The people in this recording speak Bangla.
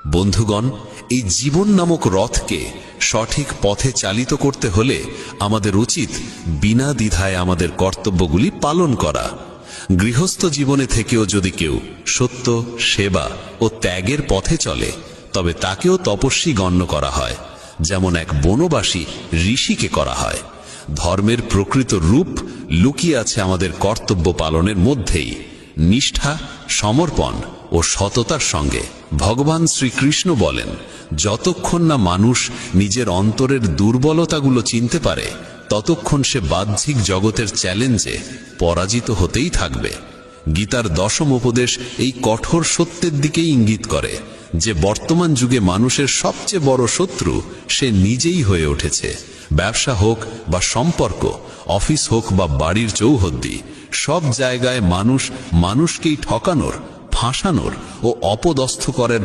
বন্ধুগণ, এই জীবন নামক রথকে সঠিক পথে চালিত করতে হলে আমাদের উচিত বিনা দ্বিধায় আমাদের কর্তব্যগুলি পালন করা। গৃহস্থ জীবনে থেকেও যদি কেউ সত্য, সেবা ও ত্যাগের পথে চলে, তবে তাকেও তপস্বী গণ্য করা হয়, যেমন এক বনবাসী ঋষিকে করা হয়। ধর্মের প্রকৃত রূপ লুকিয়ে আছে আমাদের কর্তব্য পালনের মধ্যেই, নিষ্ঠা, সমর্পণ ও সততার সঙ্গে। ভগবান শ্রীকৃষ্ণ বলেন, যতক্ষণ না মানুষ নিজের অন্তরের দুর্বলতাগুলো চিনতে পারে, ততক্ষণ সে বাহ্যিক জগতের চ্যালেঞ্জে পরাজিত হতেই থাকবে। গীতার দশম উপদেশ এই কঠোর সত্যের দিকেই ইঙ্গিত করে যে বর্তমান যুগে মানুষের সবচেয়ে বড় শত্রু সে নিজেই হয়ে উঠেছে। ব্যবসা হোক বা সম্পর্ক, অফিস হোক বা বাড়ির চৌহদ্দি, সব জায়গায় মানুষকেই ঠকানোর, ফাঁসানোর ও অপদস্থ করার